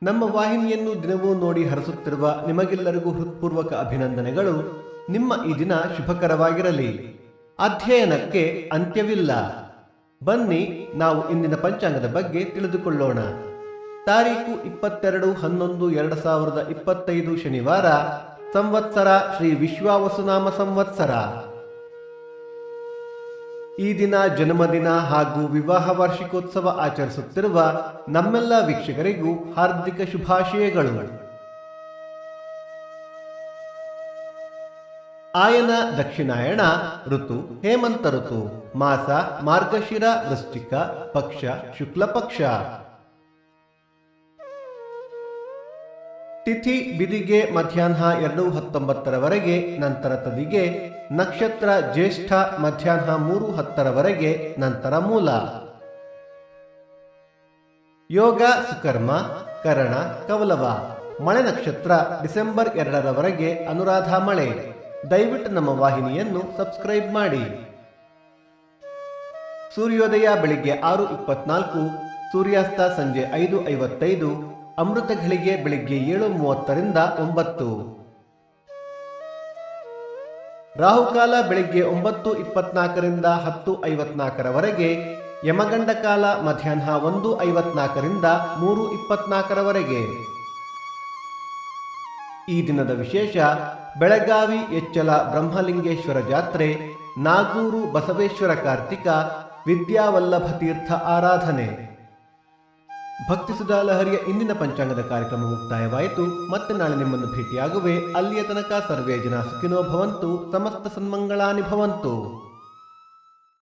ನಮ್ಮ ವಾಹಿನಿಯನ್ನು ದಿನವೂ ನೋಡಿ ಹರಸುತ್ತಿರುವ ನಿಮಗೆಲ್ಲರಿಗೂ ಹೃತ್ಪೂರ್ವಕ ಅಭಿನಂದನೆಗಳು. ನಿಮ್ಮ ಈ ದಿನ ಶುಭಕರವಾಗಿರಲಿ. ಅಧ್ಯಯನಕ್ಕೆ ಅಂತ್ಯವಿಲ್ಲ. ಬನ್ನಿ ನಾವು ಇಂದಿನ ಪಂಚಾಂಗದ ಬಗ್ಗೆ ತಿಳಿದುಕೊಳ್ಳೋಣ. ತಾರೀಕು 22/11/2025 ಶನಿವಾರ. ಸಂವತ್ಸರ ಶ್ರೀ ವಿಶ್ವಾವಸುನಾಮ ಸಂವತ್ಸರ. ಈ ದಿನ ಜನ್ಮದಿನ ಹಾಗೂ ವಿವಾಹ ವಾರ್ಷಿಕೋತ್ಸವ ಆಚರಿಸುತ್ತಿರುವ ನಮ್ಮೆಲ್ಲ ವೀಕ್ಷಕರಿಗೂ ಹಾರ್ದಿಕ ಶುಭಾಶಯಗಳು. ಆಯನ ದಕ್ಷಿಣಾಯಣ ಋತು ಹೇಮಂತ ಋತು. ಮಾಸ ಮಾರ್ಗಶಿರ ವೃಶ್ಚಿಕ. ಪಕ್ಷ ಶುಕ್ಲ ಪಕ್ಷ. ತಿಥಿ ಬಿದಿಗೆ ಮಧ್ಯಾಹ್ನ 2:19 ನಂತರ ತದಿಗೆ. ನಕ್ಷತ್ರ ಜ್ಯೇಷ್ಠ ಮಧ್ಯಾಹ್ನ 3:10 ನಂತರ ಮೂಲ. ಯೋಗ ಸುಕರ್ಮ ಕರಣ ಕವಲವ. ಮಳೆ ನಕ್ಷತ್ರ ಡಿಸೆಂಬರ್ 2 ಅನುರಾಧ ಮಳೆ. ದಯವಿಟ್ಟು ನಮ್ಮ ವಾಹಿನಿಯನ್ನು ಸಬ್ಸ್ಕ್ರೈಬ್ ಮಾಡಿ. ಸೂರ್ಯೋದಯ ಬೆಳಿಗ್ಗೆ 6:24, ಸೂರ್ಯಾಸ್ತ ಸಂಜೆ 5:55, ಅಮೃತ ಘಳಿಗೆ ಬೆಳಿಗ್ಗೆ 7:30 9. ರಾಹುಕಾಲ ಬೆಳಿಗ್ಗೆ 9:24 10:54. ಯಮಗಂಡ ಕಾಲ ಮಧ್ಯಾಹ್ನ 1:54 3:24. ಈ ದಿನದ ವಿಶೇಷ: ಬೆಳಗಾವಿ ಎಚ್ಚಲ ಬ್ರಹ್ಮಲಿಂಗೇಶ್ವರ ಜಾತ್ರೆ, ನಾಗೂರು ಬಸವೇಶ್ವರ ಕಾರ್ತಿಕ, ವಿದ್ಯಾವಲ್ಲಭ ತೀರ್ಥ ಆರಾಧನೆ. ಭಕ್ತಿ ಸುಧಾ ಲಹರಿಯ ಇಂದಿನ ಪಂಚಾಂಗದ ಕಾರ್ಯಕ್ರಮ ಮುಕ್ತಾಯವಾಯಿತು. ಮತ್ತೆ ನಾಳೆ ನಿಮ್ಮನ್ನು ಭೇಟಿಯಾಗುವೆ. ಅಲ್ಲಿಯ ತನಕ ಸರ್ವೇ ಜನ ಸುಖಿನೋ ಭವಂತು. ಸಮಸ್ತ ಸನ್ಮಂಗಳಾನಿ ಭವಂತು.